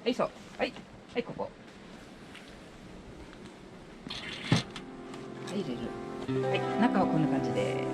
はい、そう。はい。はい、ここ。はい、入れる。はい、中はこんな感じで。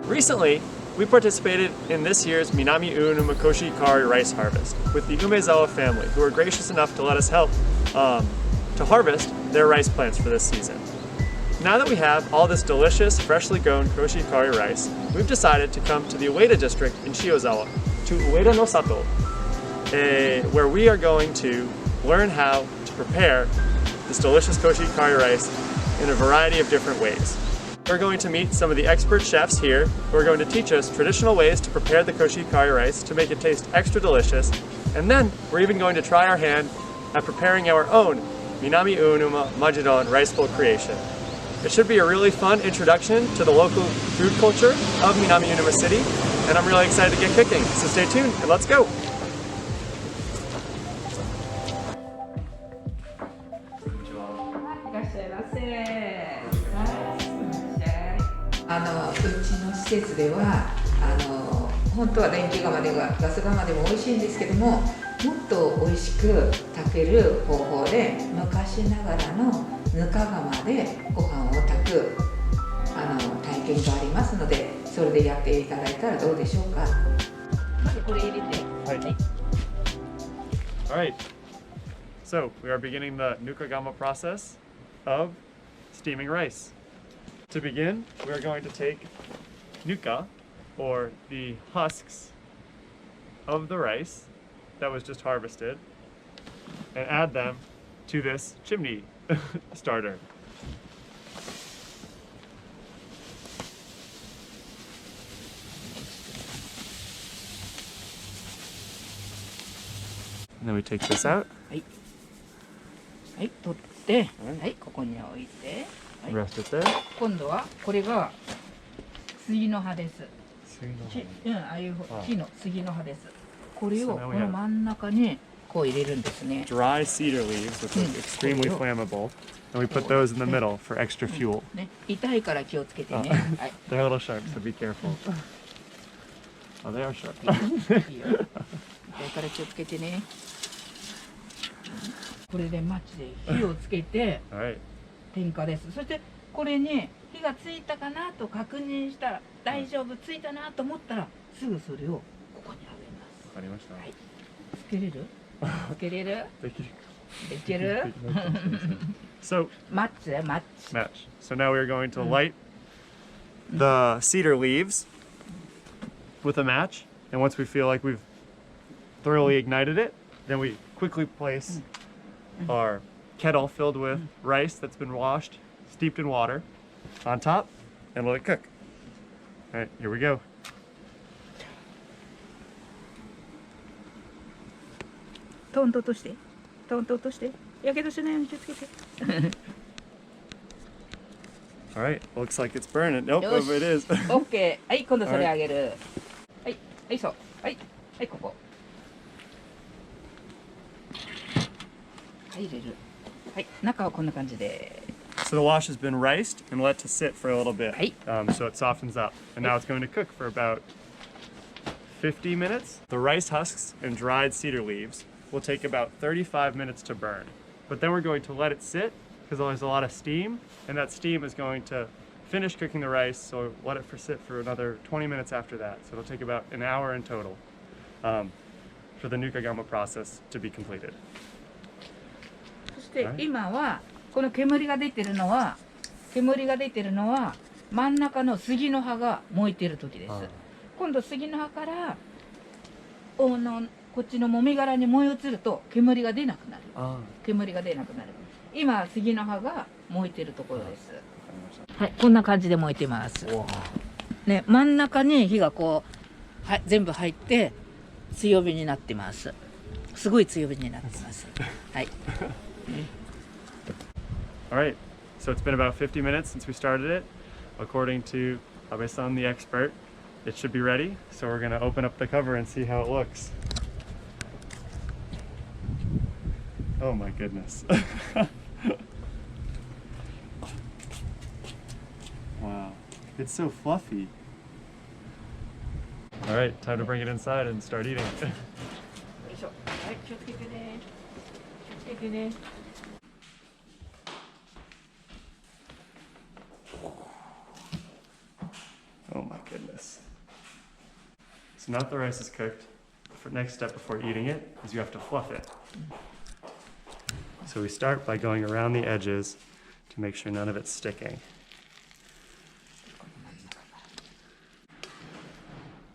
Recently, we participated in this year's Minamiuonuma Koshihikari rice harvest with the Umezawa family, who were gracious enough to let us help to harvest their rice plants for this season. Now that we have all this delicious, freshly grown Koshihikari rice, we've decided to come to the Ueda district in Shiozawa, to Ueda no Sato, where we are going to learn how to prepare this delicious Koshihikari rice in a variety of different ways. We're going to meet some of the expert chefs here who are going to teach us traditional ways to prepare the Koshihikari rice to make it taste extra delicious, and then we're even going to try our hand at preparing our own Minamiuonuma Majidon rice bowl creation. It should be a really fun introduction to the local food culture of Minamiuonuma City, and I'm really excited to get cooking, so stay tuned and let's go! うちの施設では本当は電気釜でガス釜でも美味しいんですけども、もっと美味しく炊ける方法で昔ながらのぬか釜でご飯を炊く体験がありますので、それでやっていただいたらどうでしょうか。まずこれ入れて。はい。Alright, so we are beginning the Nukagama process of steaming rice. To begin, we are going to take nuka, or the husks of the rice that was just harvested, and add them to this chimney starter. And then we take this out. はい。はい、取って、はい、ここに置いて。はい、 Rest it there. 今度はこれが杉の葉です。杉の葉。ああいう木の杉の葉です。これをこの真ん中にこう入れるんですね。Dry cedar leaves, which are extremely flammable, and we put those in the middle for extra fuel. ね、痛いから気をつけてね。はい。They're a little sharp, so be careful. Oh, they are sharp. いいよ。痛いから気をつけてね。これでマッチで火をつけて。点火です。そしてこれに火がついたかなと確認したら、大丈夫、ついたなと思ったらすぐそれをここにあげます。わかりました。はい。つけれる？つけれる？できる？So match. So now we are going to light the cedar leaves with a match, and once we feel like we've thoroughly ignited it, then we quickly place our kettle filled with rice that's been washed, steeped in water, on top, and let it cook. All right, here we go. トントンとして、トントンとして、やけどしないように気をつけて。All right, looks like it's burning. Nope, it is. OK。はい、今度それあげる。はい、はい、そう。はい、はい、ここ。はい、入れる。はい、中はこんな感じで。So the wash has been riced and let to sit for a little bit, はい。so it softens up. And now it's going to cook for about 50 minutes. The rice husks and dried cedar leaves will take about 35 minutes to burn. But then we're going to let it sit because there's a lot of steam, and that steam is going to finish cooking the rice, so let it sit for another 20 minutes after that. So it'll take about an hour in total for the Nukagama process to be completed. そして今はこの煙が出てるのは真ん中の杉の葉が燃えている時です。今度杉の葉からこっちのもみ殻に燃え移ると煙が出なくなる。今杉の葉が燃えているところです。はい、こんな感じで燃えてます。ね、真ん中に火がこう、はい、全部入って強火になってます。すごい強火になってます。はい。All right, so it's been about 50 minutes since we started it. According to Abe-san, the expert, it should be ready. So we're going to open up the cover and see how it looks. Oh my goodness. Wow, it's so fluffy. All right, time to bring it inside and start eating. いくね。Oh my goodness. So now that the rice is cooked, the next step before eating it is you have to fluff it. So we start by going around the edges to make sure none of it's sticking.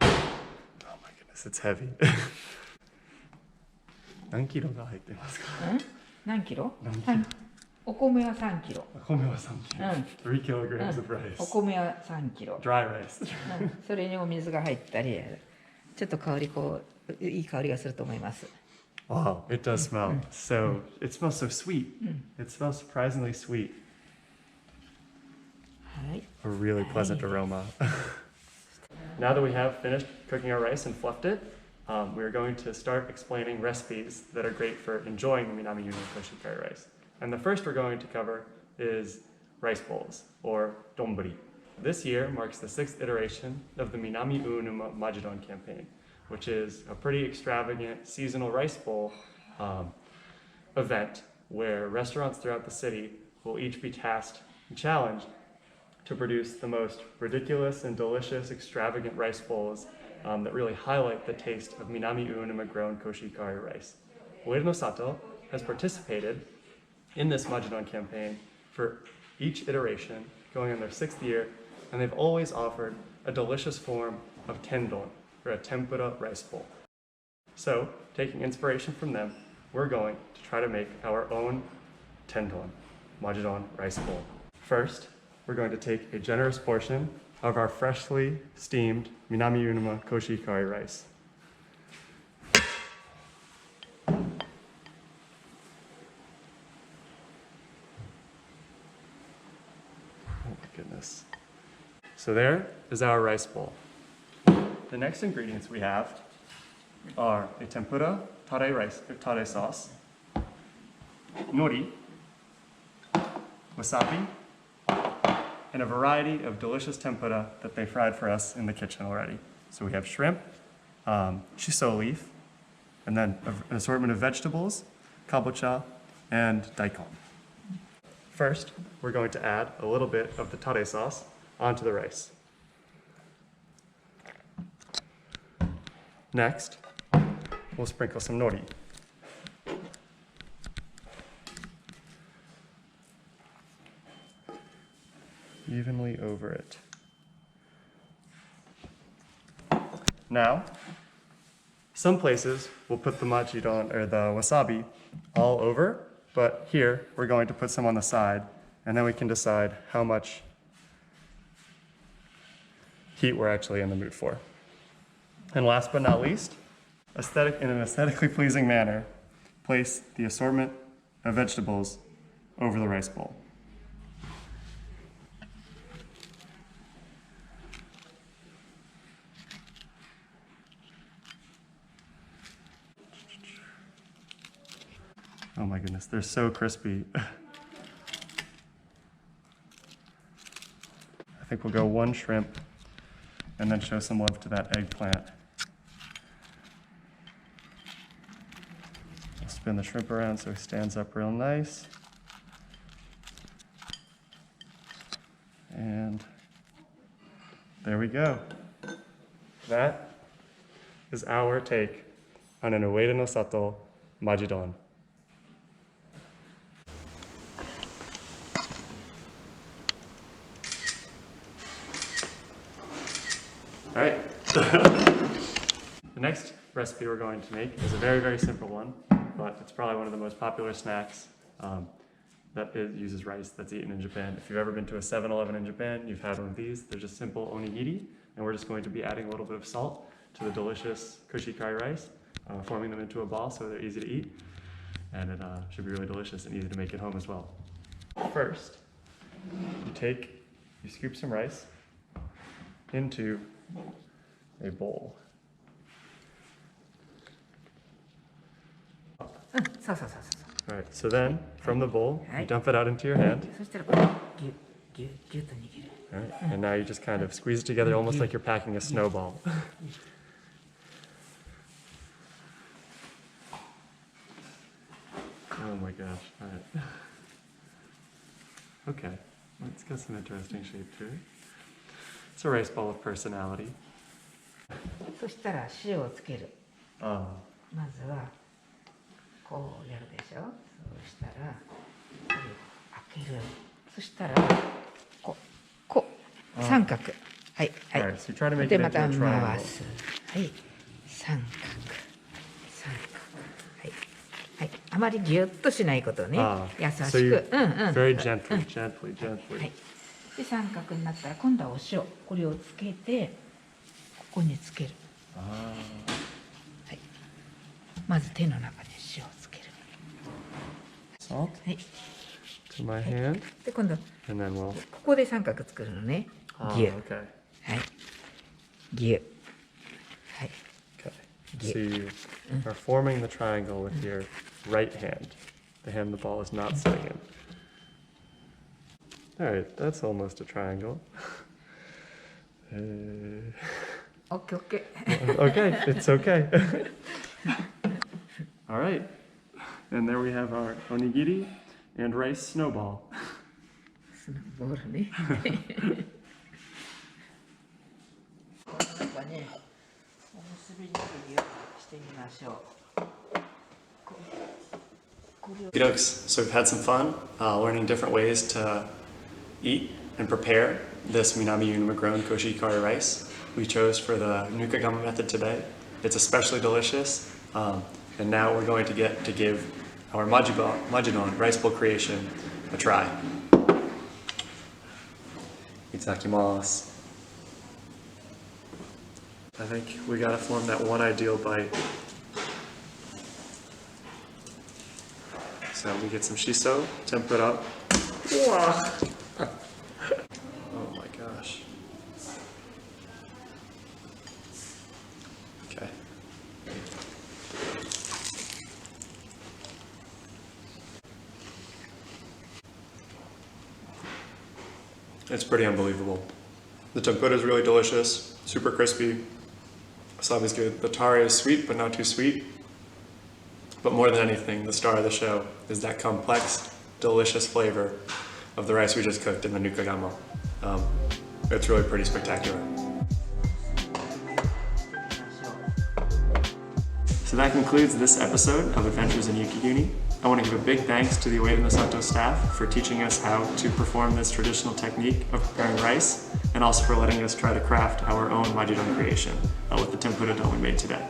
Oh my goodness, it's heavy. 何キロが入ってますか？何キロ？何キロ？お米は3キロ。お米は3キロ。3 kilograms of rice. お米は3キロ。Dry rice. それにお水が入ったり、ちょっと香りいい香りがすると思います。Wow, it does smell. So it smells so sweet. It smells surprisingly sweet. はい。 A really pleasant aroma. Now that we have finished cooking our rice and fluffed it, we're going to start explaining recipes that are great for enjoying the Minamiuonuma Koshihikari rice. And the first we're going to cover is rice bowls, or donburi. This year marks the 6th iteration of the Minamiuonuma Majidon campaign, which is a pretty extravagant seasonal rice bowl event where restaurants throughout the city will each be tasked and challenged to produce the most ridiculous and delicious, extravagant rice bowls that really highlight the taste of Minamiuonuma grown Koshihikari rice. Ueda no Sato has participated in this Majidon campaign for each iteration, going on their 6th year, and they've always offered a delicious form of tendon, or a tempura rice bowl. So, taking inspiration from them, we're going to try to make our own tendon, Majidon rice bowl. First, we're going to take a generous portion of our freshly steamed Minamiuonuma Koshihikari rice. Oh my goodness. So there is our rice bowl. The next ingredients we have are a tempura tare sauce, nori, wasabi, and a variety of delicious tempura that they fried for us in the kitchen already. So we have shrimp, shiso leaf, and then an assortment of vegetables, kabocha, and daikon. First, we're going to add a little bit of the tare sauce onto the rice. Next, we'll sprinkle some nori. Evenly over it. Now, some places will put the majidon or the wasabi all over, but here we're going to put some on the side, and then we can decide how much heat we're actually in the mood for. And last but not least, in an aesthetically pleasing manner, place the assortment of vegetables over the rice bowl. Oh my goodness, they're so crispy. I think we'll go one shrimp and then show some love to that eggplant. I'll spin the shrimp around so he stands up real nice. And there we go. That is our take on an Ueda no Sato Majidon. All right. The next recipe we're going to make is a very, very simple one, but it's probably one of the most popular snacks uses rice that's eaten in Japan. If you've ever been to a 7-Eleven in Japan, you've had one of these. They're just simple o-nigiri, and we're just going to be adding a little bit of salt to the delicious Koshihikari rice, forming them into a ball so they're easy to eat, and it should be really delicious and easy to make at home as well. First, you scoop some rice into a bowl. そうそうそうそう。 All right, so then from the bowl, you dump it out into your hand. そしたらこれギュッギュッギュッと握る。 All right, and now you just kind of squeeze it together almost like you're packing a snowball. Oh my gosh. All right. Okay. It's got some interesting shape to it. It's a rice ball with personality. そしたら塩をつける。 Ah. まずはこうやるでしょ。そうしたらこれ開ける。そしたらこう三角。はいはい。 Alright, so you try to make で it ま into た a 回 triangle. す。はい三角。はいはい。あまりギュッとしないことね。 Ah, 優 so you しく。very gently, gently, は gently. い。で三角になったら今度はお塩これをつけてここにつける。 Ah. はい。まず手の中に塩をつける。 Salt はい。 to my hand, で今度 and then we'll. ここで三角作るのね。 Ah, ギュッ。 okay. はい。ギュッ。はい。 Okay. Yeah. So you are forming the triangle with your right hand, the hand the ball is not sitting in. All right, that's almost a triangle. OK。 Okay, it's okay. All right, and there we have our onigiri and rice snowball. スノーボールね。この中ね、おむすび握りをしてみましょう。Okie dokes. So we've had some fun learning different ways to eat and prepare this Minamiuonuma grown Koshihikari rice. We chose for the Nukagama method today. It's especially delicious, and now we're going to get to give our Majidon rice bowl creation a try. Itadakimasu. I think we gotta form that one ideal bite. So we get some shiso, tempura. Oh my gosh. Okay. It's pretty unbelievable. The tempura is really delicious, super crispy. Wasabi's good. The tare is sweet, but not too sweet. But more than anything, the star of the show is that complex, delicious flavor of the rice we just cooked in the Nukagama. It's really pretty spectacular. So that concludes this episode of Adventures in Yukiguni. I want to give a big thanks to the Ueda and the Sato staff for teaching us how to perform this traditional technique of preparing rice, and also for letting us try to craft our own Majidon creation with the tempura dough we made today.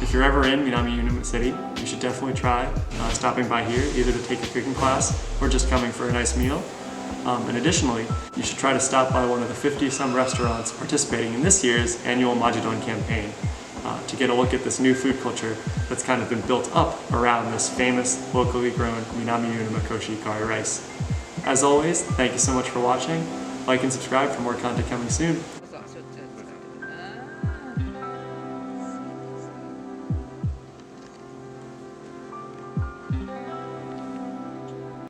If you're ever in Minamiuonuma City, you should definitely try stopping by here, either to take a cooking class or just coming for a nice meal. And additionally, you should try to stop by one of the 50-some restaurants participating in this year's annual Majidon campaign to get a look at this new food culture that's kind of been built up around this famous locally grown Minamiuonuma Koshihikari rice. As always, thank you so much for watching. Like and subscribe for more content coming soon.